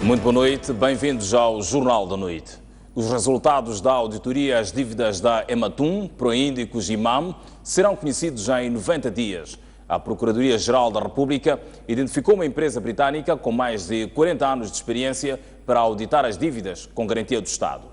Muito boa noite, bem-vindos ao Jornal da Noite. Os resultados da auditoria às dívidas da Ematum, Proíndicos e MAM serão conhecidos já em 90 dias. A Procuradoria-Geral da República identificou uma empresa britânica com mais de 40 anos de experiência para auditar as dívidas com garantia do Estado.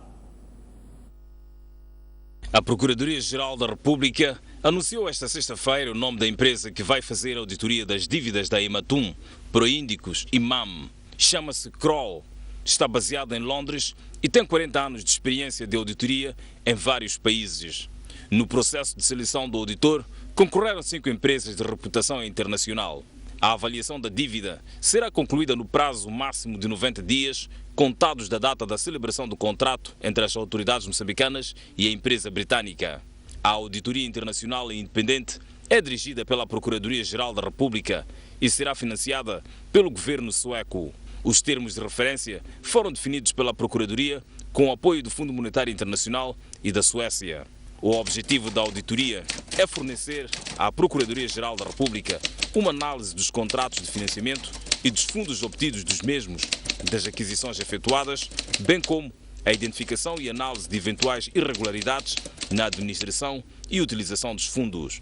A Procuradoria-Geral da República anunciou esta sexta-feira o nome da empresa que vai fazer a auditoria das dívidas da Ematum, Proíndicos e MAM. Chama-se Kroll, está baseado em Londres e tem 40 anos de experiência de auditoria em vários países. No processo de seleção do auditor, concorreram 5 empresas de reputação internacional. A avaliação da dívida será concluída no prazo máximo de 90 dias, contados da data da celebração do contrato entre as autoridades moçambicanas e a empresa britânica. A auditoria internacional e independente é dirigida pela Procuradoria-Geral da República e será financiada pelo governo sueco. Os termos de referência foram definidos pela Procuradoria com o apoio do Fundo Monetário Internacional e da Suécia. O objetivo da auditoria é fornecer à Procuradoria-Geral da República uma análise dos contratos de financiamento e dos fundos obtidos dos mesmos, das aquisições efetuadas, bem como a identificação e análise de eventuais irregularidades na administração e utilização dos fundos.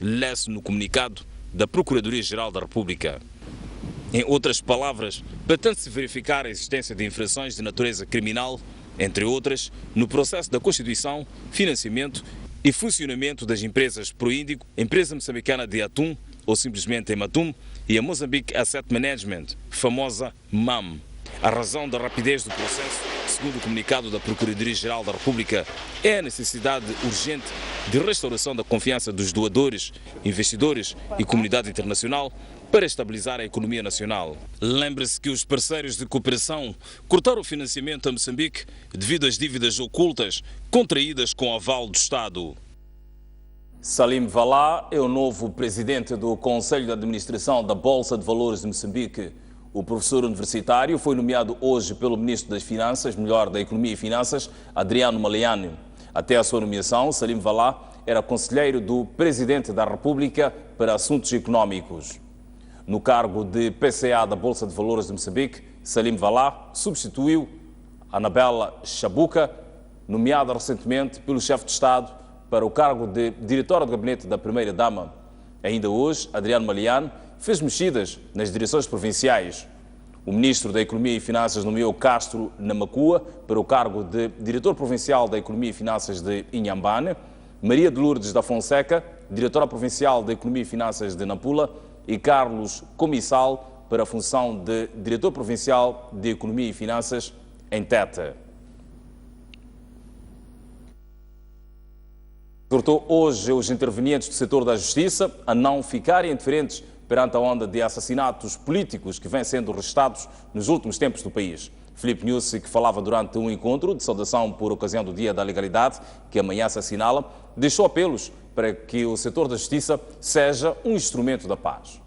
Lê-se no comunicado da Procuradoria-Geral da República. Em outras palavras, pretende-se verificar a existência de infrações de natureza criminal, entre outras, no processo da constituição, financiamento e funcionamento das empresas Proíndico, Empresa Moçambicana de Atum, ou simplesmente Ematum, e a Mozambique Asset Management, famosa MAM. A razão da rapidez do processo, segundo o comunicado da Procuradoria-Geral da República, é a necessidade urgente de restauração da confiança dos doadores, investidores e comunidade internacional para estabilizar a economia nacional. Lembre-se que os parceiros de cooperação cortaram o financiamento a Moçambique devido às dívidas ocultas contraídas com aval do Estado. Salim Valá é o novo presidente do Conselho de Administração da Bolsa de Valores de Moçambique. O professor universitário foi nomeado hoje pelo Ministro das Finanças, melhor da Economia e Finanças, Adriano Maliani. Até a sua nomeação, Salim Valá era conselheiro do Presidente da República para Assuntos Económicos. No cargo de PCA da Bolsa de Valores de Moçambique, Salim Valá substituiu Anabela Chabuca, nomeada recentemente pelo chefe de Estado para o cargo de diretora do gabinete da Primeira-Dama. Ainda hoje, Adriano Maliani fez mexidas nas direções provinciais. O Ministro da Economia e Finanças nomeou Castro Namakua para o cargo de diretor provincial da Economia e Finanças de Inhambane, Maria de Lourdes da Fonseca, diretora provincial da Economia e Finanças de Nampula, e Carlos Comissal para a função de diretor provincial de Economia e Finanças em Tete. Exortou hoje os intervenientes do setor da justiça a não ficarem indiferentes perante a onda de assassinatos políticos que vêm sendo registrados nos últimos tempos do país. Filipe Nussi, que falava durante um encontro de saudação por ocasião do Dia da Legalidade, que amanhã se assinala, deixou apelos para que o setor da justiça seja um instrumento da paz.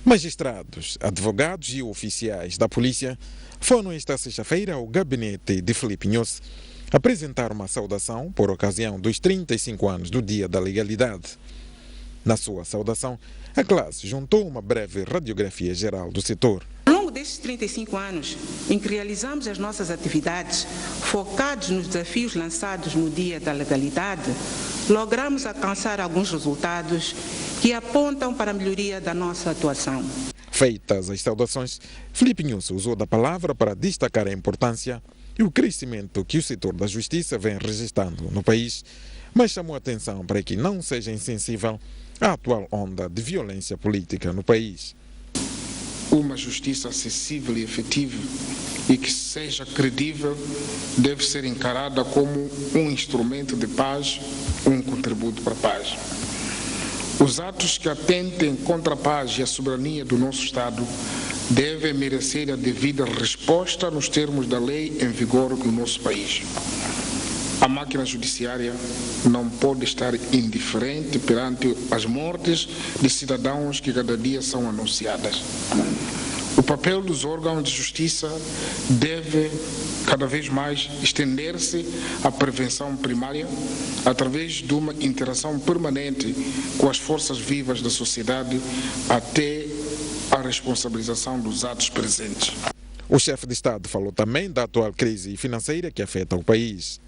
Magistrados, advogados e oficiais da polícia foram esta sexta-feira ao gabinete de Filipe Nussi apresentar uma saudação por ocasião dos 35 anos do Dia da Legalidade. Na sua saudação, a classe juntou uma breve radiografia geral do setor. Ao longo destes 35 anos, em que realizamos as nossas atividades focados nos desafios lançados no Dia da Legalidade, logramos alcançar alguns resultados que apontam para a melhoria da nossa atuação. Feitas as saudações, Filipe Nussi usou da palavra para destacar a importância e o crescimento que o setor da justiça vem registrando no país, mas chamou a atenção para que não seja insensível à atual onda de violência política no país. Uma justiça acessível e efetiva e que seja credível deve ser encarada como um instrumento de paz, um contributo para a paz. Os atos que atentem contra a paz e a soberania do nosso Estado devem merecer a devida resposta nos termos da lei em vigor no nosso país. A máquina judiciária não pode estar indiferente perante as mortes de cidadãos que cada dia são anunciadas. O papel dos órgãos de justiça deve cada vez mais estender-se à prevenção primária através de uma interação permanente com as forças vivas da sociedade até a responsabilização dos atos presentes. O chefe de Estado falou também da atual crise financeira que afeta o país.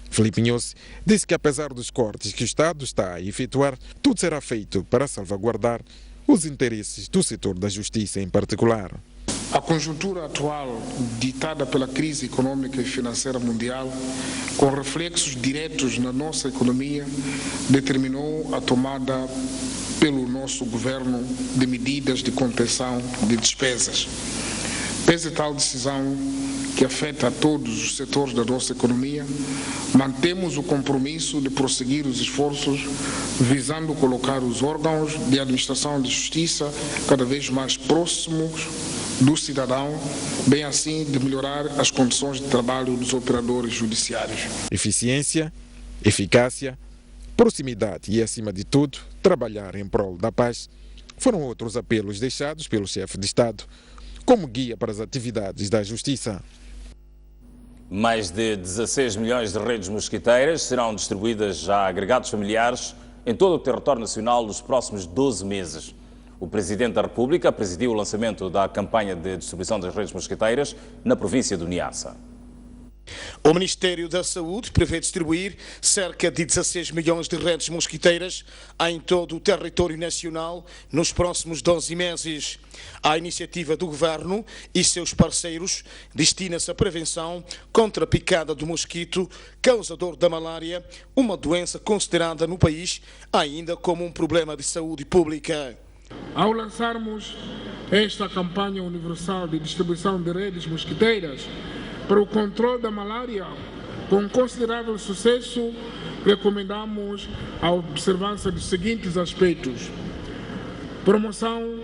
Filipe Nyusi disse que apesar dos cortes que o Estado está a efetuar, tudo será feito para salvaguardar os interesses do setor da justiça em particular. A conjuntura atual, ditada pela crise econômica e financeira mundial, com reflexos diretos na nossa economia, determinou a tomada pelo nosso governo de medidas de contenção de despesas. Pese tal decisão que afeta a todos os setores da nossa economia, mantemos o compromisso de prosseguir os esforços visando colocar os órgãos de administração de justiça cada vez mais próximos do cidadão, bem assim de melhorar as condições de trabalho dos operadores judiciários. Eficiência, eficácia, proximidade e, acima de tudo, trabalhar em prol da paz foram outros apelos deixados pelo chefe de Estado como guia para as atividades da Justiça. Mais de 16 milhões de redes mosquiteiras serão distribuídas a agregados familiares em todo o território nacional nos próximos 12 meses. O Presidente da República presidiu o lançamento da campanha de distribuição das redes mosquiteiras na província do Niassa. O Ministério da Saúde prevê distribuir cerca de 16 milhões de redes mosquiteiras em todo o território nacional nos próximos 12 meses. A iniciativa do Governo e seus parceiros destina-se à prevenção contra a picada do mosquito, causador da malária, uma doença considerada no país ainda como um problema de saúde pública. Ao lançarmos esta campanha universal de distribuição de redes mosquiteiras para o controle da malária, com considerável sucesso, recomendamos a observância dos seguintes aspectos: promoção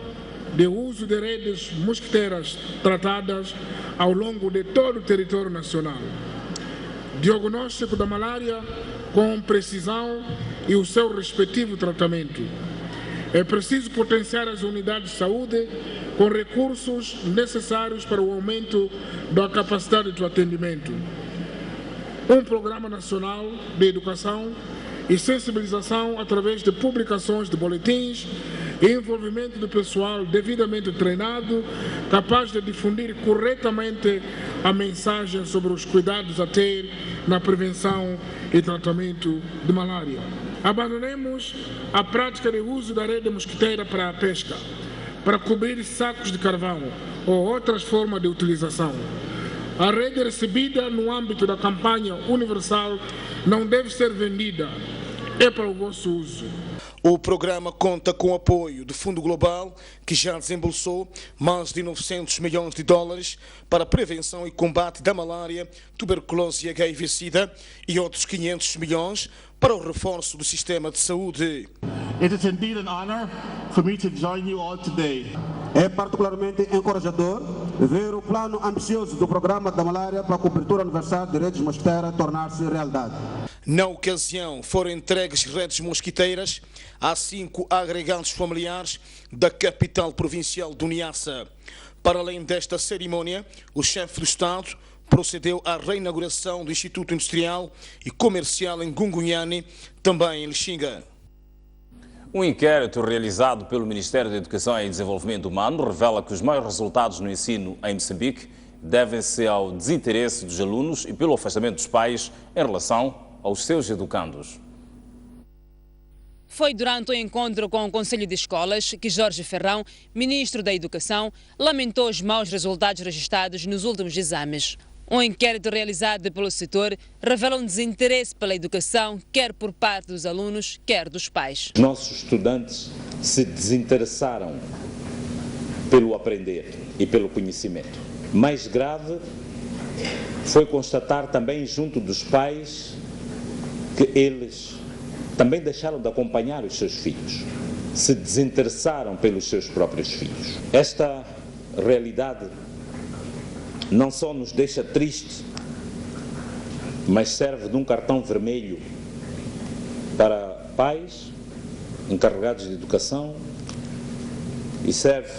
do uso de redes mosquiteiras tratadas ao longo de todo o território nacional, diagnóstico da malária com precisão e o seu respectivo tratamento. É preciso potenciar as unidades de saúde com recursos necessários para o aumento da capacidade do atendimento. Um programa nacional de educação e sensibilização através de publicações de boletins e envolvimento do pessoal devidamente treinado, capaz de difundir corretamente a mensagem sobre os cuidados a ter na prevenção e tratamento de malária. Abandonemos a prática de uso da rede mosquiteira para a pesca, para cobrir sacos de carvão ou outras formas de utilização. A rede recebida no âmbito da campanha universal não deve ser vendida, é para o vosso uso. O programa conta com o apoio do Fundo Global, que já desembolsou mais de 900 milhões de dólares para a prevenção e combate da malária, tuberculose e HIV-Sida e outros 500 milhões para o reforço do sistema de saúde. It is indeed an honor for me to join you all today. É particularmente encorajador ver o plano ambicioso do Programa da Malária para a cobertura universal de redes mosquiteiras tornar-se realidade. Na ocasião, foram entregues redes mosquiteiras a 5 agregados familiares da capital provincial do Niassa. Para além desta cerimônia, o chefe do Estado procedeu à reinauguração do Instituto Industrial e Comercial em Gungunhane, também em Lixinga. Um inquérito realizado pelo Ministério da Educação e Desenvolvimento Humano revela que os maiores resultados no ensino em Moçambique devem-se ao desinteresse dos alunos e pelo afastamento dos pais em relação aos seus educandos. Foi durante o encontro com o Conselho de Escolas que Jorge Ferrão, ministro da Educação, lamentou os maus resultados registrados nos últimos exames. Um inquérito realizado pelo setor revela um desinteresse pela educação, quer por parte dos alunos, quer dos pais. Nossos estudantes se desinteressaram pelo aprender e pelo conhecimento. Mais grave foi constatar também junto dos pais que eles também deixaram de acompanhar os seus filhos, se desinteressaram pelos seus próprios filhos. Esta realidade não só nos deixa tristes, mas serve de um cartão vermelho para pais, encarregados de educação e serve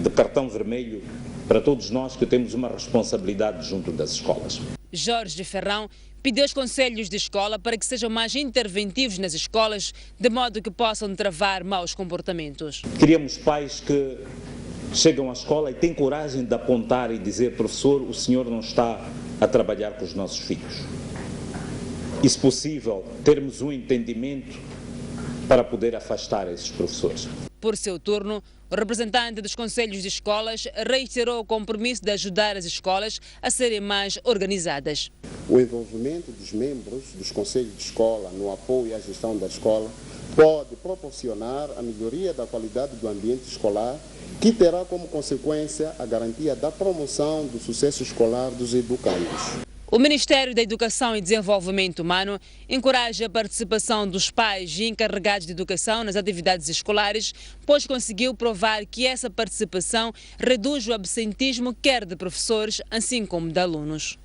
de cartão vermelho para todos nós que temos uma responsabilidade junto das escolas. Jorge Ferrão pediu aos conselhos de escola para que sejam mais interventivos nas escolas, de modo que possam travar maus comportamentos. Queríamos pais que chegam à escola e têm coragem de apontar e dizer: professor, o senhor não está a trabalhar com os nossos filhos. E, se possível, termos um entendimento para poder afastar esses professores. Por seu turno, o representante dos conselhos de escolas reiterou o compromisso de ajudar as escolas a serem mais organizadas. O envolvimento dos membros dos conselhos de escola no apoio à gestão da escola pode proporcionar a melhoria da qualidade do ambiente escolar, que terá como consequência a garantia da promoção do sucesso escolar dos educandos. O Ministério da Educação e Desenvolvimento Humano encoraja a participação dos pais e encarregados de educação nas atividades escolares, pois conseguiu provar que essa participação reduz o absentismo quer de professores, assim como de alunos.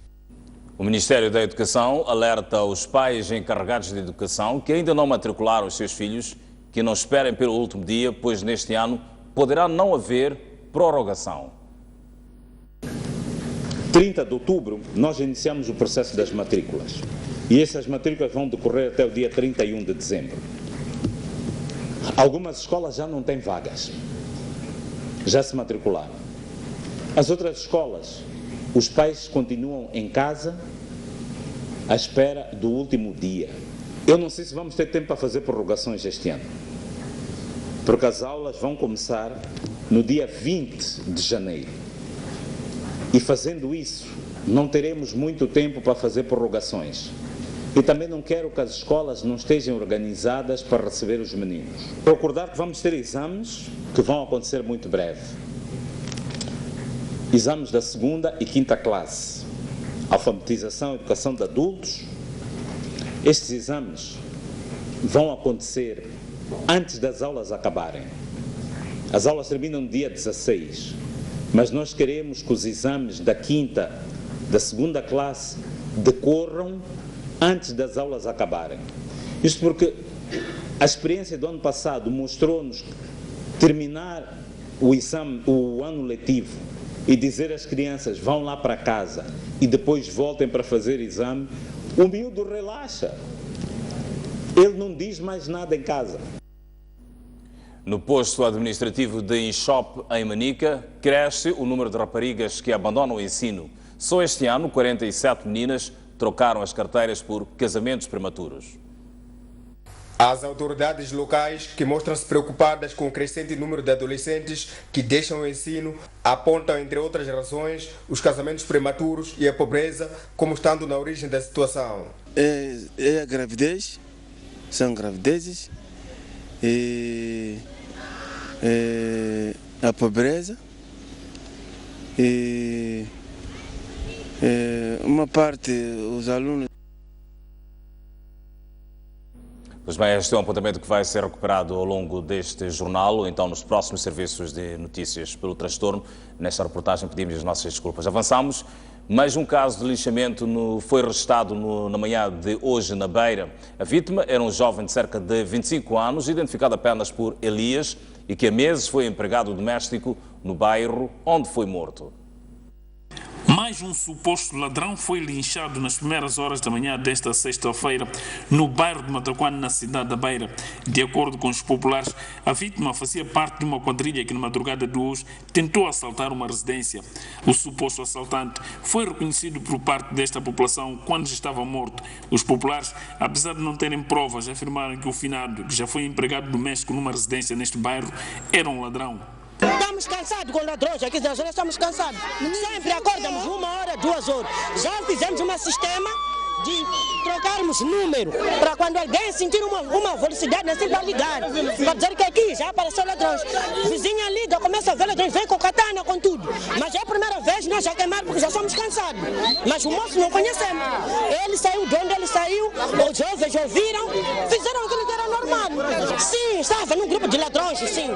O Ministério da Educação alerta os pais encarregados de educação que ainda não matricularam os seus filhos que não esperem pelo último dia, pois neste ano poderá não haver prorrogação. 30 de outubro, nós iniciamos o processo das matrículas e essas matrículas vão decorrer até o dia 31 de dezembro. Algumas escolas já não têm vagas, já se matricularam. As outras escolas, os pais continuam em casa à espera do último dia. Eu não sei se vamos ter tempo para fazer prorrogações este ano, porque as aulas vão começar no dia 20 de janeiro. E fazendo isso, não teremos muito tempo para fazer prorrogações. E também não quero que as escolas não estejam organizadas para receber os meninos. Recordar que vamos ter exames que vão acontecer muito breve. Exames da 2ª e 5ª classe. Alfabetização e educação de adultos. Estes exames vão acontecer antes das aulas acabarem. As aulas terminam no dia 16. Mas nós queremos que os exames da 5ª, da 2ª classe decorram antes das aulas acabarem. Isto porque a experiência do ano passado mostrou-nos que terminar o exame, o ano letivo, e dizer às crianças vão lá para casa e depois voltem para fazer exame, o miúdo relaxa. Ele não diz mais nada em casa. No posto administrativo de Inchop, em Manica, cresce o número de raparigas que abandonam o ensino. Só este ano, 47 meninas trocaram as carteiras por casamentos prematuros. As autoridades locais, que mostram-se preocupadas com o crescente número de adolescentes que deixam o ensino, apontam, entre outras razões, os casamentos prematuros e a pobreza como estando na origem da situação. É a gravidez, são gravidezes, e a pobreza, e uma parte os alunos. Pois bem, este é um apontamento que vai ser recuperado ao longo deste jornal, ou então nos próximos serviços de notícias. Pelo transtorno, nesta reportagem pedimos as nossas desculpas. Avançamos. Mais um caso de lixamento foi registrado na manhã de hoje na Beira. A vítima era um jovem de cerca de 25 anos, identificado apenas por Elias, e que há meses foi empregado doméstico no bairro onde foi morto. Mais um suposto ladrão foi linchado nas primeiras horas da manhã desta sexta-feira no bairro de Mataquane, na cidade da Beira. De acordo com os populares, a vítima fazia parte de uma quadrilha que na madrugada de hoje tentou assaltar uma residência. O suposto assaltante foi reconhecido por parte desta população quando já estava morto. Os populares, apesar de não terem provas, afirmaram que o finado, que já foi empregado doméstico numa residência neste bairro, era um ladrão. Estamos cansados com ladrões aqui na zona, estamos cansados. Sempre acordamos 1 hora, 2 horas. Já fizemos um sistema de trocarmos número para quando alguém sentir uma velocidade assim para ligar, para dizer que aqui já apareceu ladrões. Vizinha liga, começa a ver ladrões, vem com katana, com tudo. Mas é a primeira vez nós já queimamos porque já somos cansados. Mas o moço não conhecemos. Ele saiu de onde ele saiu, os jovens ouviram, fizeram aquilo que era normal. Sim, estava num grupo de ladrões, sim.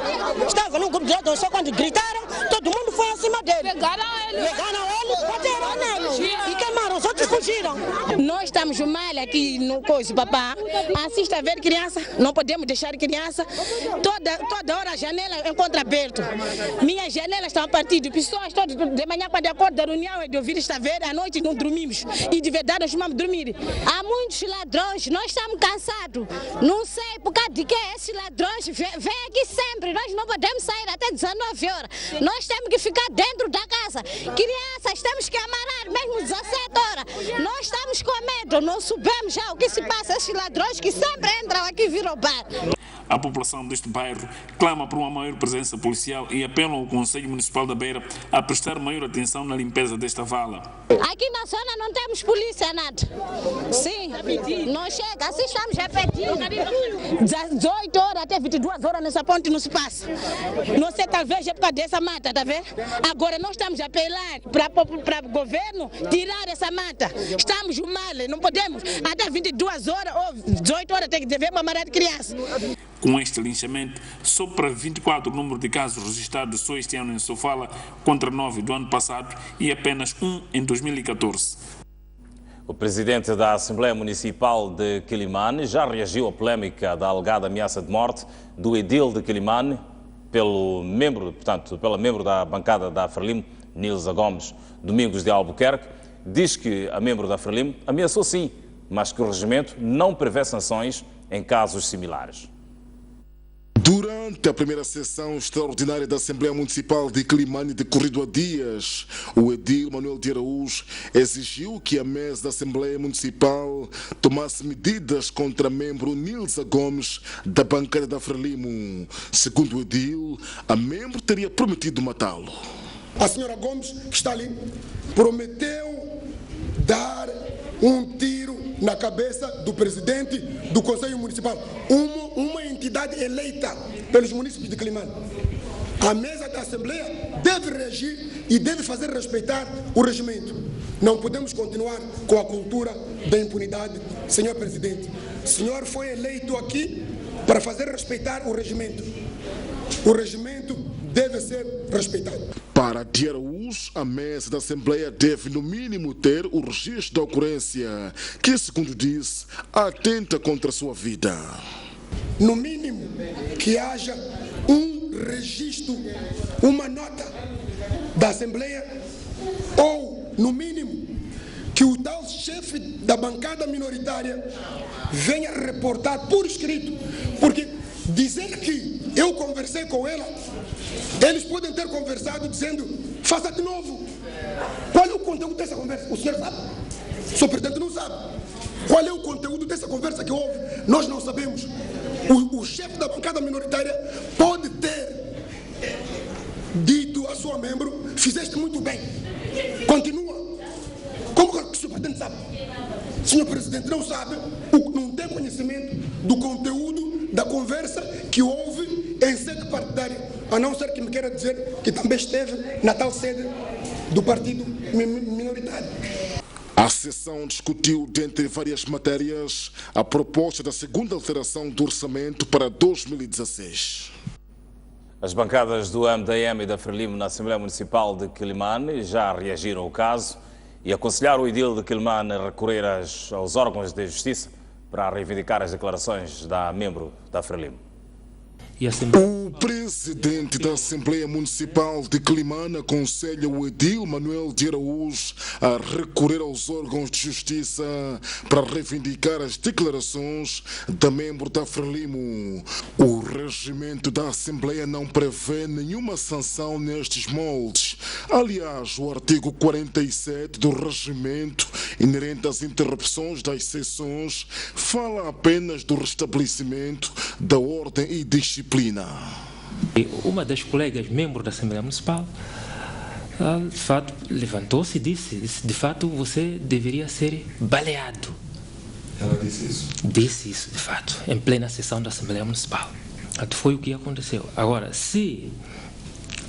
Estava num grupo de ladrões, só quando gritaram, todo mundo foi acima dele. Pegaram ele, bateram nele e queimaram, os outros fugiram. Nós estamos mal aqui no coisa, papá. Assista a ver criança, não podemos deixar criança. Toda hora a janela encontra aberto. Minhas janelas estão a partir de pessoas, todas de manhã quando acordo da reunião é de ouvir esta ver, à noite não dormimos. E de verdade nós vamos dormir. Há muitos ladrões, nós estamos cansados. Não sei por causa de que esses ladrões vêm aqui sempre. Nós não podemos sair até 19 horas. Nós temos que ficar dentro da casa. Crianças, temos que amarrar mesmo 17 horas. Nós estamos com medo, não sabemos já o que se passa. Esses ladrões que sempre entram aqui vir roubar. A população deste bairro clama por uma maior presença policial e apela ao Conselho Municipal da Beira a prestar maior atenção na limpeza desta vala. Aqui na zona não temos polícia, nada. Sim, não chega, assim estamos repetindo. 18 horas até 22 horas nessa ponte não se passa. Não sei, talvez é por causa dessa mata, tá vendo? Agora nós estamos a apelar para o governo tirar essa mata. Estamos mal, não podemos. Até 22 horas ou 18 horas tem que devemos amarrar de criança. Com este linchamento, só para 24 o número de casos registrados só este ano em Sofala, contra 9 do ano passado e apenas 1 em 2014. O presidente da Assembleia Municipal de Quilimane já reagiu à polémica da alegada ameaça de morte do edil de Quilimane pela membro da bancada da Frelimo, Nilza Gomes Domingos de Albuquerque. Diz que a membro da Frelimo ameaçou sim, mas que o regimento não prevê sanções em casos similares. Durante a primeira sessão extraordinária da Assembleia Municipal de Quilimane, decorrido há dias, o edil Manuel de Araújo exigiu que a mesa da Assembleia Municipal tomasse medidas contra a membro Nilza Gomes da bancada da Frelimo. Segundo o edil, a membro teria prometido matá-lo. A senhora Gomes, que está ali, prometeu dar um tiro na cabeça do presidente do Conselho Municipal, uma entidade eleita pelos municípios de Quilimane. A mesa da Assembleia deve reagir e deve fazer respeitar o regimento. Não podemos continuar com a cultura da impunidade, senhor presidente. O senhor foi eleito aqui para fazer respeitar o regimento. O regimento deve ser respeitado. Para de Araújo, a mesa da Assembleia deve, no mínimo, ter o registro da ocorrência, que, segundo disse, atenta contra a sua vida. No mínimo, que haja um registro, uma nota da Assembleia, ou, no mínimo, que o tal chefe da bancada minoritária venha reportar por escrito, porque dizer que eu conversei com ela, eles podem ter conversado dizendo, faça de novo. Qual é o conteúdo dessa conversa? O senhor sabe? O senhor presidente não sabe. Qual é o conteúdo dessa conversa que houve? Nós não sabemos. O chefe da bancada minoritária pode ter dito a sua membro, fizeste muito bem. Continua. Como que o senhor presidente sabe? O senhor presidente não sabe, não tem conhecimento do conteúdo da conversa que houve em sede partidária, a não ser que me queira dizer que também esteve na tal sede do partido minoritário. A sessão discutiu, dentre várias matérias, a proposta da segunda alteração do orçamento para 2016. As bancadas do MDM e da Frelimo na Assembleia Municipal de Quilimane já reagiram ao caso e aconselharam o edil de Quilimane a recorrer aos órgãos de justiça para reivindicar as declarações da membro da Frelimo. O presidente da Assembleia Municipal de Quilimane aconselha o edil Manuel de Araújo a recorrer aos órgãos de justiça para reivindicar as declarações da membro da Frelimo. O regimento da Assembleia não prevê nenhuma sanção nestes moldes. Aliás, o artigo 47 do regimento, inerente às interrupções das sessões, fala apenas do restabelecimento da ordem e disciplina. Uma das colegas, membro da Assembleia Municipal, de fato, levantou-se e disse, de fato, você deveria ser baleado. Ela disse isso? Disse isso, de fato, em plena sessão da Assembleia Municipal. Foi o que aconteceu. Agora, se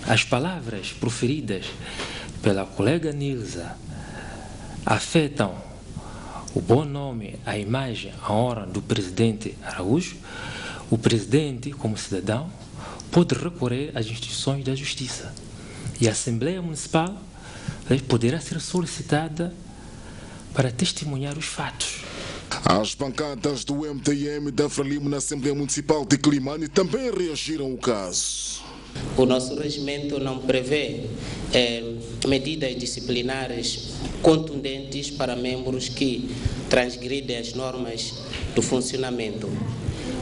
as palavras proferidas pela colega Nilza afetam o bom nome, a imagem, a honra do presidente Araújo, o presidente, como cidadão, pode recorrer às instituições da justiça. E a Assembleia Municipal poderá ser solicitada para testemunhar os fatos. As bancadas do MTM da Frelimo na Assembleia Municipal de Climane também reagiram ao caso. O nosso regimento não prevê medidas disciplinares contundentes para membros que transgridem as normas do funcionamento.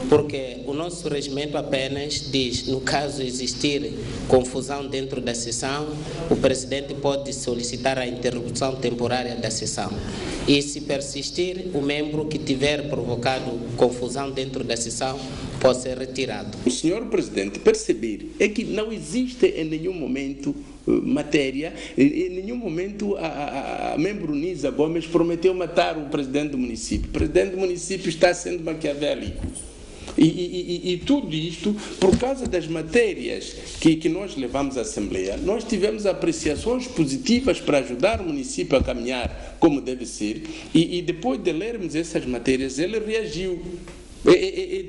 Porque o nosso regimento apenas diz, no caso existir confusão dentro da sessão, o presidente pode solicitar a interrupção temporária da sessão. E se persistir, o membro que tiver provocado confusão dentro da sessão pode ser retirado. O senhor presidente perceber é que não existe em nenhum momento matéria, em nenhum momento a membro Nisa Gomes prometeu matar o presidente do município. O presidente do município está sendo maquiavélico. E tudo isto, por causa das matérias que nós levamos à Assembleia, nós tivemos apreciações positivas para ajudar o município a caminhar como deve ser, e depois de lermos essas matérias, ele reagiu.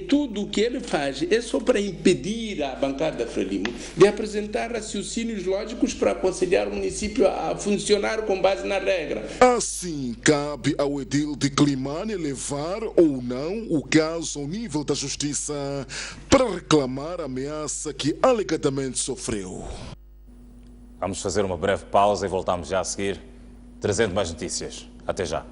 Tudo o que ele faz é só para impedir a bancada Frelimo de apresentar raciocínios lógicos para aconselhar o município a funcionar com base na regra. Assim, cabe ao edil de Climane levar ou não o caso ao nível da justiça para reclamar a ameaça que alegadamente sofreu. Vamos fazer uma breve pausa e voltamos já a seguir, trazendo mais notícias. Até já.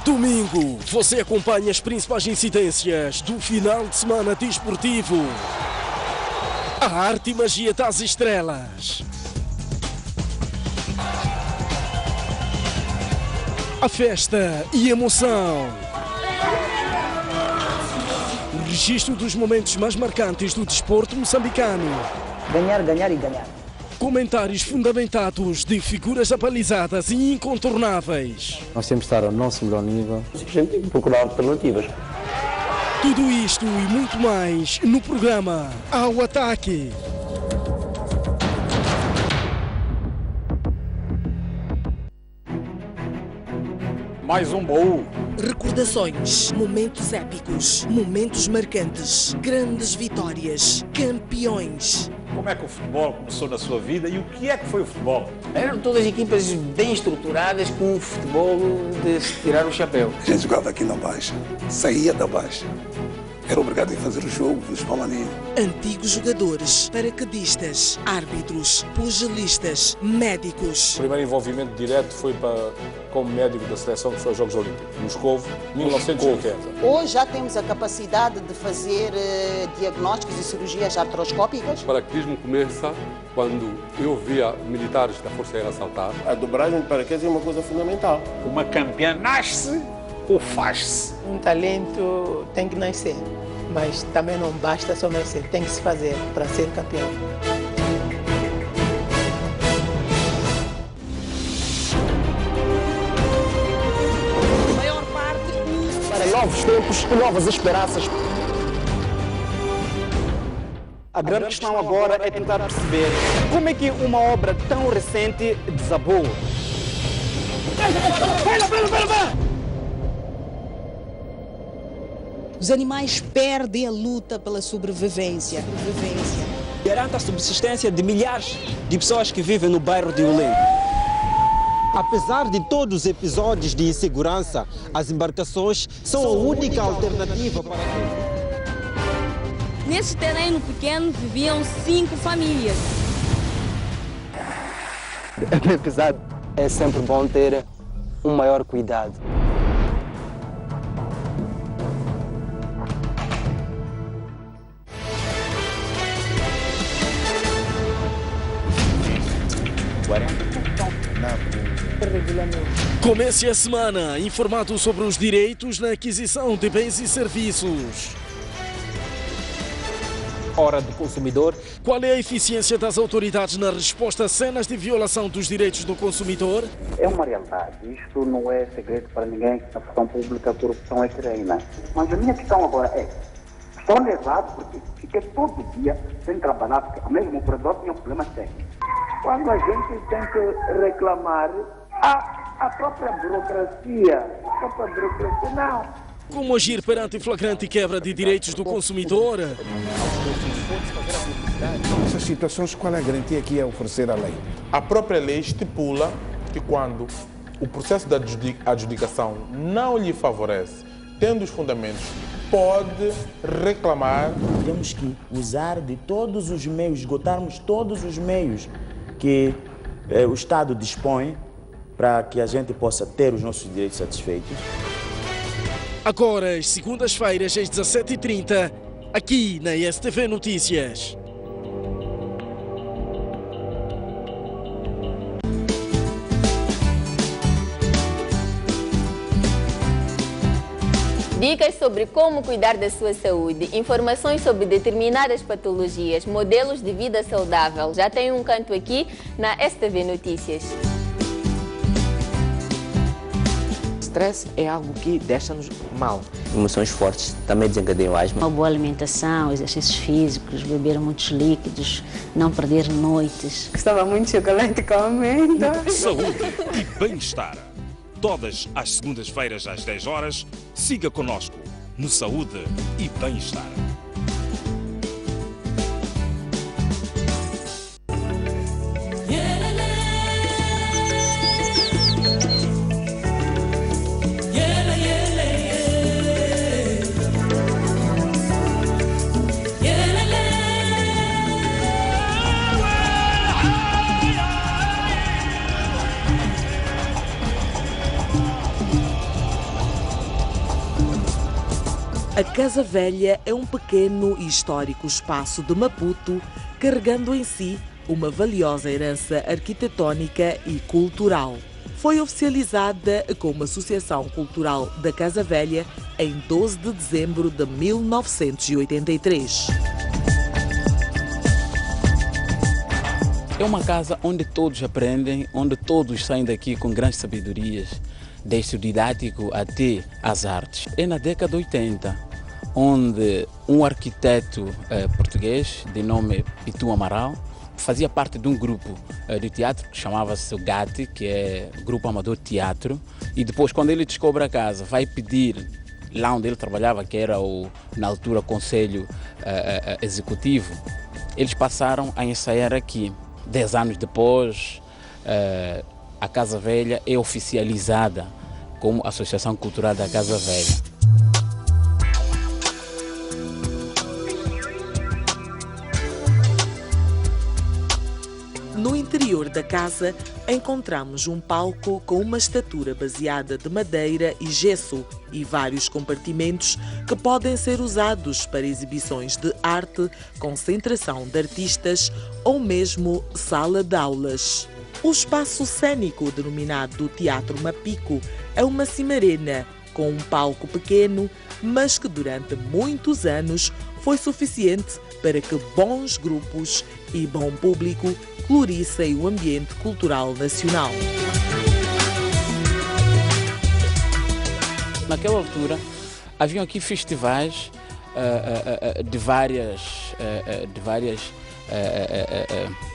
Domingo, você acompanha as principais incidências do final de semana desportivo. A arte e magia das estrelas. A festa e emoção. O registro dos momentos mais marcantes do desporto moçambicano. Ganhar, ganhar e ganhar. Comentários fundamentados de figuras apalizadas e incontornáveis. Nós temos que estar ao nosso melhor nível. A gente tem que procurar alternativas. Tudo isto e muito mais no programa Ao Ataque. Mais um baú. Recordações, momentos épicos, momentos marcantes, grandes vitórias, campeões. Como é que o futebol começou na sua vida e o que é que foi o futebol? Eram todas equipas bem estruturadas com um futebol de se tirar o chapéu. A gente jogava aqui na Baixa, saía da Baixa. Era obrigado a fazer o jogo dos Palmaninhos. Antigos jogadores, paraquedistas, árbitros, pugilistas, médicos. O primeiro envolvimento direto foi como médico da seleção que foi aos Jogos Olímpicos, Moscovo, 1980. Hoje já temos a capacidade de fazer diagnósticos e cirurgias artroscópicas. O paraquedismo começa quando eu via militares da Força Aérea saltar. A dobragem de paraquedas é uma coisa fundamental. Uma campeã nasce ou faz-se? Um talento tem que nascer, mas também não basta só nascer, tem que se fazer para ser campeão. A maior parte para novos tempos e novas esperanças. A grande questão agora é tentar perceber como é que uma obra tão recente desabou. os animais perdem a luta pela sobrevivência. Garanta a subsistência de milhares de pessoas que vivem no bairro de Ulém. Apesar de todos os episódios de insegurança, as embarcações são a única alternativa para eles. Nesse terreno pequeno viviam 5 famílias. Apesar, é sempre bom ter um maior cuidado. Comece a semana informado sobre os direitos na aquisição de bens e serviços. Hora do consumidor. Qual é a eficiência das autoridades na resposta a cenas de violação dos direitos do consumidor? É uma realidade. Isto não é segredo para ninguém. Na função pública a corrupção é que reina. Mas a minha questão agora é, estou levado porque fiquei todo dia sem trabalhar, porque o mesmo operador tinha problemas técnicos. Quando a gente tem que reclamar, A própria burocracia não. Como agir perante flagrante quebra de direitos do consumidor? Nessas situações, qual é a garantia que é oferecer a lei? A própria lei estipula que quando o processo da adjudicação não lhe favorece, tendo os fundamentos, pode reclamar. Temos que usar de todos os meios, esgotarmos todos os meios que o Estado dispõe para que a gente possa ter os nossos direitos satisfeitos. Agora, às segundas-feiras, às 17h30, aqui na STV Notícias. Dicas sobre como cuidar da sua saúde, informações sobre determinadas patologias, modelos de vida saudável. Já tem um canto aqui na STV Notícias. Stress é algo que deixa-nos mal. Emoções fortes também desencadeiam asma. Uma boa alimentação, exercícios físicos, beber muitos líquidos, não perder noites. Gostava muito de chocolate com amêndoa. Saúde e bem-estar. Todas as segundas-feiras às 10 horas, siga conosco no Saúde e Bem-Estar. A Casa Velha é um pequeno e histórico espaço de Maputo, carregando em si uma valiosa herança arquitetónica e cultural. Foi oficializada como Associação Cultural da Casa Velha em 12 de dezembro de 1983. É uma casa onde todos aprendem, onde todos saem daqui com grandes sabedorias, desde o didático até as artes. É na década de 80, onde um arquiteto português de nome Pitu Amaral fazia parte de um grupo de teatro que chamava-se o GATE, que é Grupo Amador de Teatro, e depois, quando ele descobre a casa, vai pedir lá onde ele trabalhava, que era na altura Conselho Executivo. Eles passaram a ensaiar aqui. 10 anos depois, a Casa Velha é oficializada como Associação Cultural da Casa Velha. No interior da casa, encontramos um palco com uma estatura baseada de madeira e gesso e vários compartimentos que podem ser usados para exibições de arte, concentração de artistas ou mesmo sala de aulas. O espaço cênico denominado Teatro Mapico é uma cimarena com um palco pequeno, mas que durante muitos anos foi suficiente para que bons grupos e bom público colorissem o ambiente cultural nacional. Naquela altura, haviam aqui festivais de várias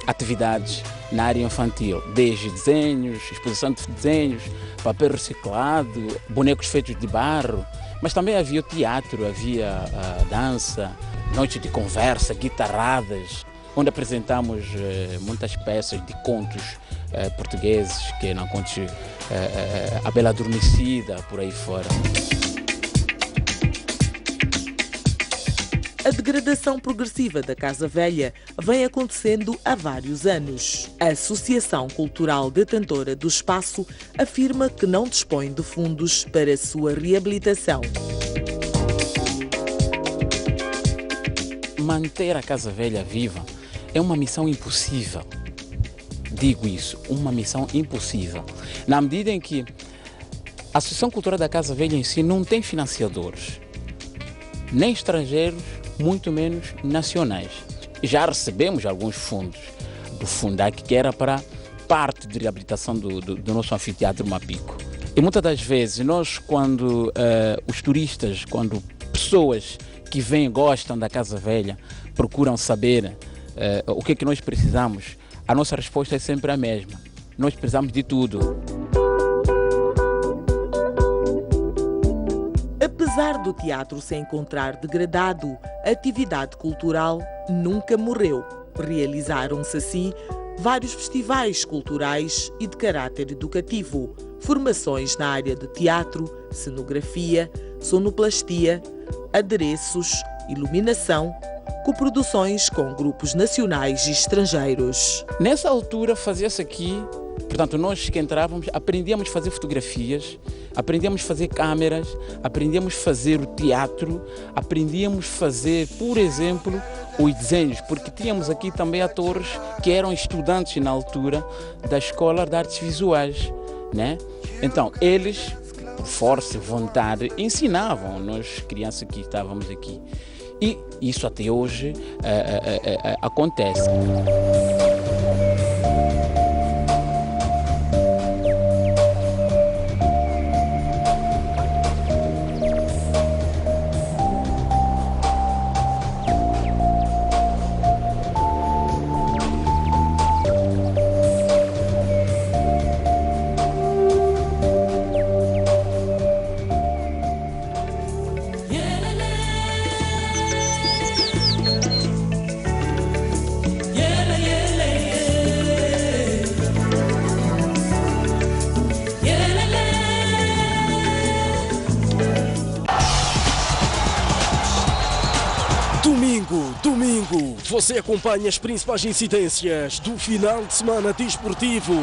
atividades na área infantil, desde desenhos, exposição de desenhos, papel reciclado, bonecos feitos de barro, mas também havia o teatro, havia dança, noites de conversa, guitarradas, onde apresentamos muitas peças de contos portugueses, que não contos A Bela Adormecida, por aí fora. A degradação progressiva da Casa Velha vem acontecendo há vários anos. A Associação Cultural detentora do espaço afirma que não dispõe de fundos para a sua reabilitação. Manter a Casa Velha viva é uma missão impossível. Digo isso, uma missão impossível. Na medida em que a Associação Cultural da Casa Velha em si não tem financiadores, nem estrangeiros, muito menos nacionais. Já recebemos alguns fundos do Fundac, que era para parte de reabilitação do nosso anfiteatro Mapico. E muitas das vezes, nós, quando os turistas, quando pessoas que vêm, gostam da Casa Velha, procuram saber o que é que nós precisamos, a nossa resposta é sempre a mesma. Nós precisamos de tudo. Apesar do teatro se encontrar degradado, a atividade cultural nunca morreu. Realizaram-se assim vários festivais culturais e de caráter educativo, formações na área de teatro, cenografia, sonoplastia, adereços, iluminação, coproduções com grupos nacionais e estrangeiros. Nessa altura fazia-se aqui, portanto nós que entrávamos, aprendíamos a fazer fotografias, aprendíamos a fazer câmeras, aprendíamos a fazer o teatro, aprendíamos a fazer, por exemplo, os desenhos, porque tínhamos aqui também atores que eram estudantes na altura da Escola de Artes Visuais, né? Então eles, por força e vontade, ensinavam nós crianças que estávamos aqui. E isso até hoje acontece. Domingo, você acompanha as principais incidências do final de semana desportivo.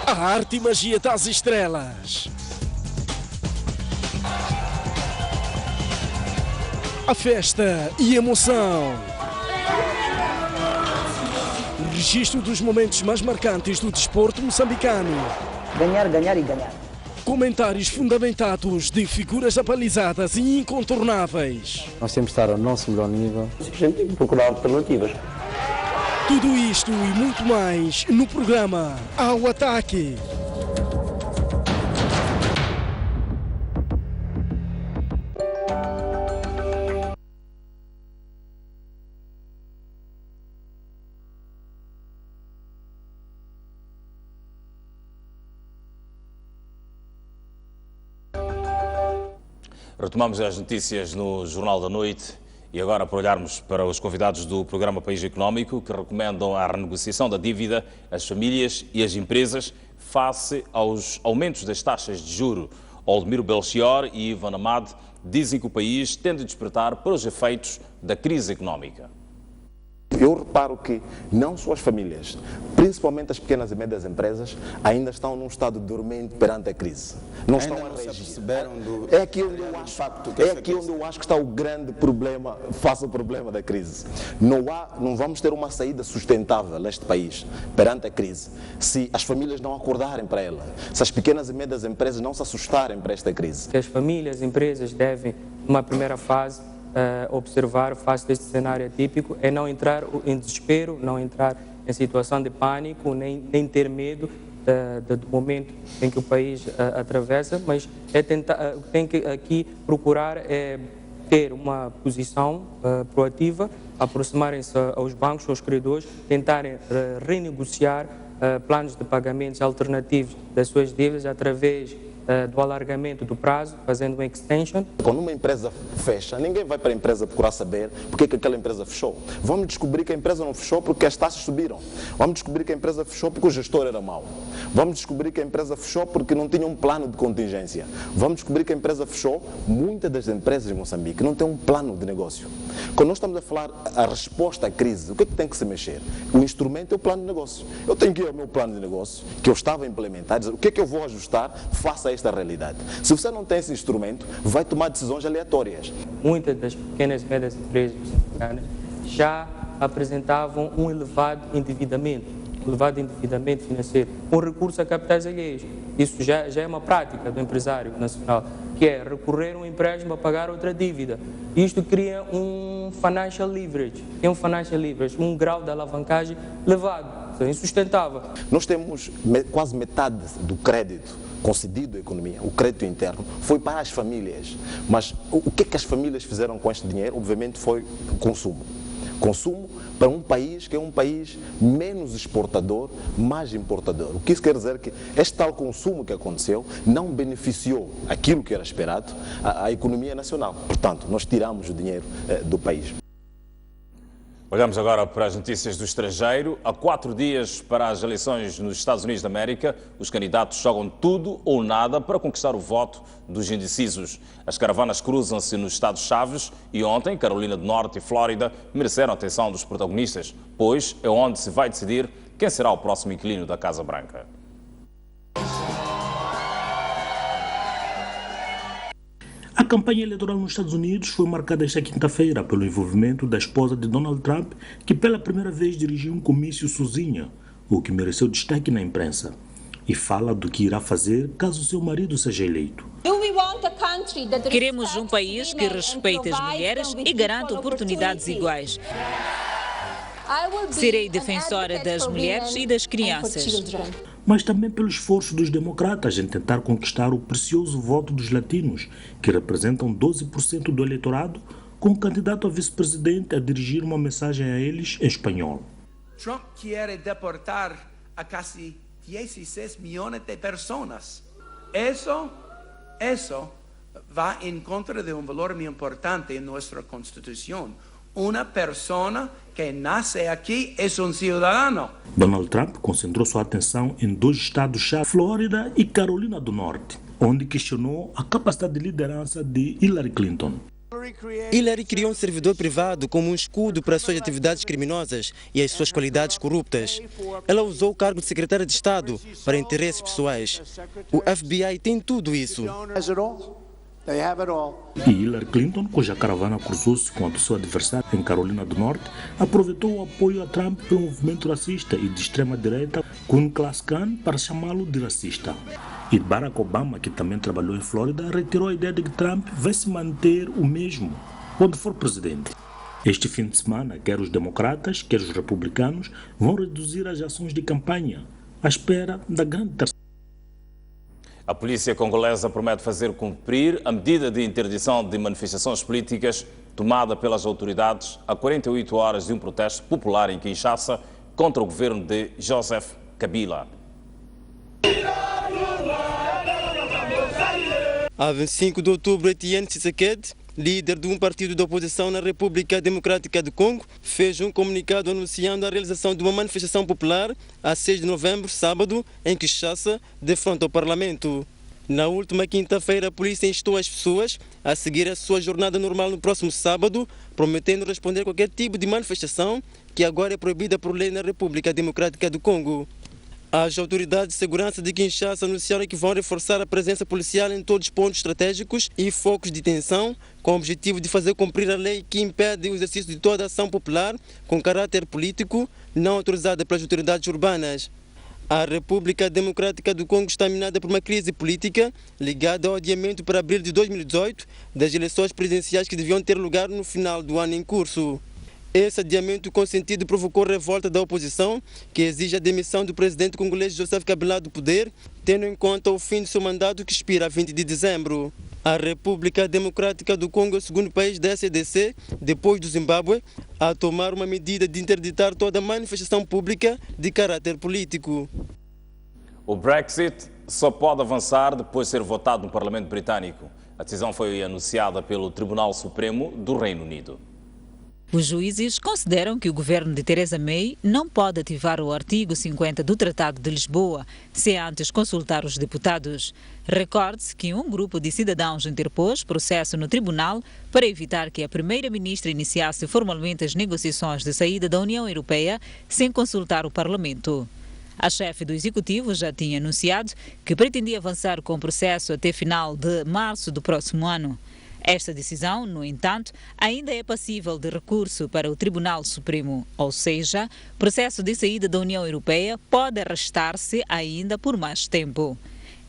A arte e magia das estrelas. A festa e emoção. O registro dos momentos mais marcantes do desporto moçambicano. Ganhar, ganhar e ganhar. Comentários fundamentados de figuras apalizadas e incontornáveis. Nós temos que estar ao nosso melhor nível. A gente tem que procurar alternativas. Tudo isto e muito mais no programa Ao Ataque. Retomamos as notícias no Jornal da Noite e agora para olharmos para os convidados do programa País Económico que recomendam a renegociação da dívida às famílias e às empresas face aos aumentos das taxas de juro. Oldemiro Belchior e Ivan Amad dizem que o país tende a despertar para os efeitos da crise económica. Eu reparo que não só as famílias, principalmente as pequenas e médias empresas, ainda estão num estado dormente perante a crise. Não estão a reagir. É aqui onde eu acho que está o grande problema, face ao problema da crise. Não vamos ter uma saída sustentável neste país perante a crise se as famílias não acordarem para ela, se as pequenas e médias empresas não se assustarem para esta crise. As famílias e empresas devem, numa primeira fase, observar, face deste cenário atípico, é não entrar em desespero, não entrar em situação de pânico, nem ter medo do momento em que o país atravessa, mas tem que aqui procurar ter uma posição proativa, aproximarem-se aos bancos, aos credores, tentarem renegociar planos de pagamentos alternativos das suas dívidas através do alargamento do prazo, fazendo uma extension. Quando uma empresa fecha, ninguém vai para a empresa procurar saber porque que aquela empresa fechou. Vamos descobrir que a empresa não fechou porque as taxas subiram. Vamos descobrir que a empresa fechou porque o gestor era mau. Vamos descobrir que a empresa fechou porque não tinha um plano de contingência. Vamos descobrir que a empresa fechou, muitas das empresas em Moçambique não têm um plano de negócio. Quando nós estamos a falar a resposta à crise, o que é que tem que se mexer? O instrumento é o plano de negócio. Eu tenho que ir ao meu plano de negócio, que eu estava a implementar, dizer o que é que eu vou ajustar face a esta realidade. Se você não tem esse instrumento, vai tomar decisões aleatórias. Muitas das pequenas e médias empresas já apresentavam um elevado endividamento financeiro, com recurso a capitais alheios. Isso já é uma prática do empresário nacional, que é recorrer a um empréstimo a pagar outra dívida. Isto cria um financial leverage, um grau de alavancagem elevado, insustentável. Nós temos quase metade do crédito concedido à economia, o crédito interno, foi para as famílias. Mas o que é que as famílias fizeram com este dinheiro? Obviamente foi consumo. Consumo para um país que é um país menos exportador, mais importador. O que isso quer dizer que este tal consumo que aconteceu não beneficiou aquilo que era esperado, a economia nacional. Portanto, nós tiramos o dinheiro do país. Olhamos agora para as notícias do estrangeiro. Há 4 dias para as eleições nos Estados Unidos da América, os candidatos jogam tudo ou nada para conquistar o voto dos indecisos. As caravanas cruzam-se nos estados-chaves e ontem, Carolina do Norte e Flórida mereceram a atenção dos protagonistas, pois é onde se vai decidir quem será o próximo inquilino da Casa Branca. A campanha eleitoral nos Estados Unidos foi marcada esta quinta-feira pelo envolvimento da esposa de Donald Trump, que pela primeira vez dirigiu um comício sozinha, o que mereceu destaque na imprensa, e fala do que irá fazer caso seu marido seja eleito. Queremos um país que respeite as mulheres e garanta oportunidades iguais. Serei defensora das mulheres e das crianças. Mas também pelo esforço dos democratas em tentar conquistar o precioso voto dos latinos, que representam 12% do eleitorado, com o candidato a vice-presidente a dirigir uma mensagem a eles em espanhol. Trump quer deportar a quase 16 milhões de pessoas. Isso vai em contra de um valor muito importante em nossa Constituição. Uma pessoa que nasce aqui é um cidadão. Donald Trump concentrou sua atenção em 2 estados-chave, Flórida e Carolina do Norte, onde questionou a capacidade de liderança de Hillary Clinton. Hillary criou um servidor privado como um escudo para suas atividades criminosas e as suas qualidades corruptas. Ela usou o cargo de secretária de Estado para interesses pessoais. O FBI tem tudo isso. E Hillary Clinton, cuja caravana cruzou-se com a sua adversária em Carolina do Norte, aproveitou o apoio a Trump pelo movimento racista e de extrema-direita Ku Klux Klan para chamá-lo de racista. E Barack Obama, que também trabalhou em Flórida, retirou a ideia de que Trump vai se manter o mesmo quando for presidente. Este fim de semana, quer os democratas, quer os republicanos, vão reduzir as ações de campanha à espera da grande terceira. A polícia congolesa promete fazer cumprir a medida de interdição de manifestações políticas tomada pelas autoridades a 48 horas de um protesto popular em Kinshasa contra o governo de Joseph Kabila. A 25 de outubro, Etienne Tshisekedi, líder de um partido de oposição na República Democrática do Congo, fez um comunicado anunciando a realização de uma manifestação popular a 6 de novembro, sábado, em Kinshasa, de frente ao Parlamento. Na última quinta-feira, a polícia instou as pessoas a seguir a sua jornada normal no próximo sábado, prometendo responder a qualquer tipo de manifestação que agora é proibida por lei na República Democrática do Congo. As autoridades de segurança de Kinshasa anunciaram que vão reforçar a presença policial em todos os pontos estratégicos e focos de tensão, com o objetivo de fazer cumprir a lei que impede o exercício de toda ação popular com caráter político não autorizada pelas autoridades urbanas. A República Democrática do Congo está minada por uma crise política ligada ao adiamento para abril de 2018 das eleições presidenciais que deviam ter lugar no final do ano em curso. Esse adiamento consentido provocou revolta da oposição, que exige a demissão do presidente congolês Joseph Kabila do poder, tendo em conta o fim de seu mandato que expira a 20 de dezembro. A República Democrática do Congo é o segundo país da SADC, depois do Zimbábue, a tomar uma medida de interditar toda manifestação pública de caráter político. O Brexit só pode avançar depois de ser votado no Parlamento Britânico. A decisão foi anunciada pelo Tribunal Supremo do Reino Unido. Os juízes consideram que o governo de Theresa May não pode ativar o artigo 50 do Tratado de Lisboa sem antes consultar os deputados. Recorde-se que um grupo de cidadãos interpôs processo no tribunal para evitar que a primeira-ministra iniciasse formalmente as negociações de saída da União Europeia sem consultar o Parlamento. A chefe do Executivo já tinha anunciado que pretendia avançar com o processo até final de março do próximo ano. Esta decisão, no entanto, ainda é passível de recurso para o Tribunal Supremo, ou seja, o processo de saída da União Europeia pode arrastar-se ainda por mais tempo.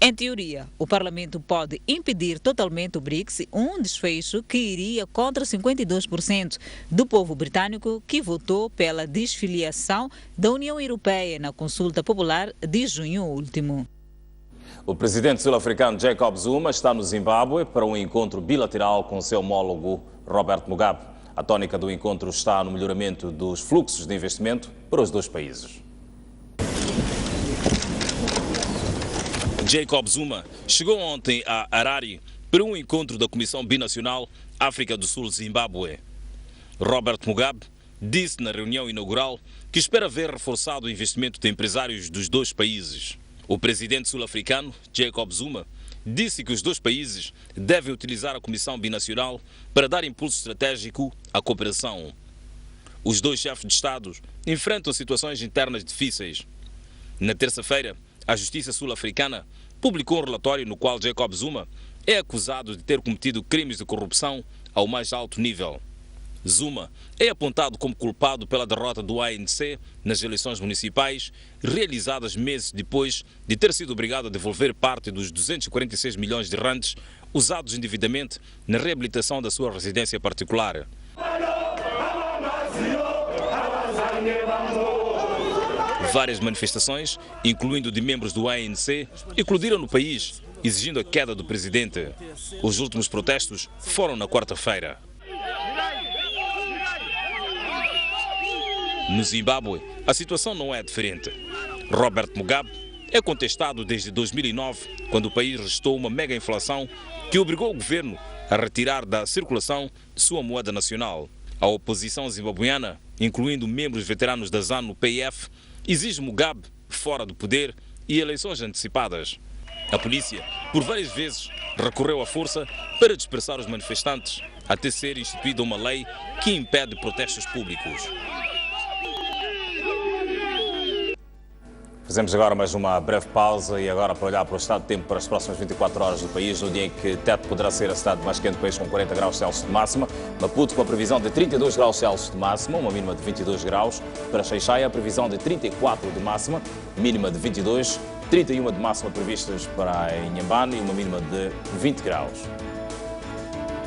Em teoria, o Parlamento pode impedir totalmente o Brexit, um desfecho que iria contra 52% do povo britânico que votou pela desfiliação da União Europeia na consulta popular de junho último. O presidente sul-africano Jacob Zuma está no Zimbábue para um encontro bilateral com seu homólogo Robert Mugabe. A tónica do encontro está no melhoramento dos fluxos de investimento para os dois países. Jacob Zuma chegou ontem a Harare para um encontro da Comissão Binacional África do Sul-Zimbábue. Robert Mugabe disse na reunião inaugural que espera ver reforçado o investimento de empresários dos dois países. O presidente sul-africano, Jacob Zuma, disse que os dois países devem utilizar a Comissão Binacional para dar impulso estratégico à cooperação. Os dois chefes de Estado enfrentam situações internas difíceis. Na terça-feira, a Justiça sul-africana publicou um relatório no qual Jacob Zuma é acusado de ter cometido crimes de corrupção ao mais alto nível. Zuma é apontado como culpado pela derrota do ANC nas eleições municipais, realizadas meses depois de ter sido obrigado a devolver parte dos 246 milhões de randes usados indevidamente na reabilitação da sua residência particular. Várias manifestações, incluindo de membros do ANC, eclodiram no país, exigindo a queda do presidente. Os últimos protestos foram na quarta-feira. No Zimbábue, a situação não é diferente. Robert Mugabe é contestado desde 2009, quando o país registrou uma mega inflação que obrigou o governo a retirar da circulação sua moeda nacional. A oposição zimbabuiana, incluindo membros veteranos da ZANU-PF, exige Mugabe fora do poder e eleições antecipadas. A polícia, por várias vezes, recorreu à força para dispersar os manifestantes, até ser instituída uma lei que impede protestos públicos. Fazemos agora mais uma breve pausa e agora para olhar para o estado de tempo para as próximas 24 horas do país, no dia em que Tete poderá ser a cidade mais quente do país com 40 graus Celsius de máxima, Maputo com a previsão de 32 graus Celsius de máxima, uma mínima de 22 graus, para Xai-Xai a previsão de 34 de máxima, mínima de 22, 31 de máxima previstas para Inhambane e uma mínima de 20 graus.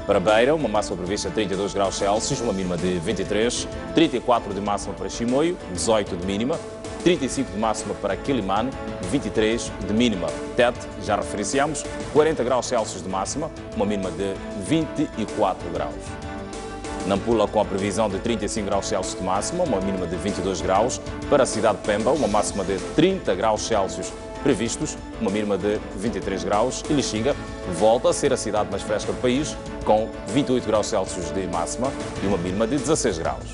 Para Beira, uma máxima prevista de 32 graus Celsius, uma mínima de 23, 34 de máxima para Chimoio, 18 de mínima, 35 de máxima para Quilimane, 23 de mínima. Tete, já referenciamos, 40 graus Celsius de máxima, uma mínima de 24 graus. Nampula com a previsão de 35 graus Celsius de máxima, uma mínima de 22 graus. Para a cidade de Pemba, uma máxima de 30 graus Celsius previstos, uma mínima de 23 graus. E Lixinga volta a ser a cidade mais fresca do país, com 28 graus Celsius de máxima e uma mínima de 16 graus.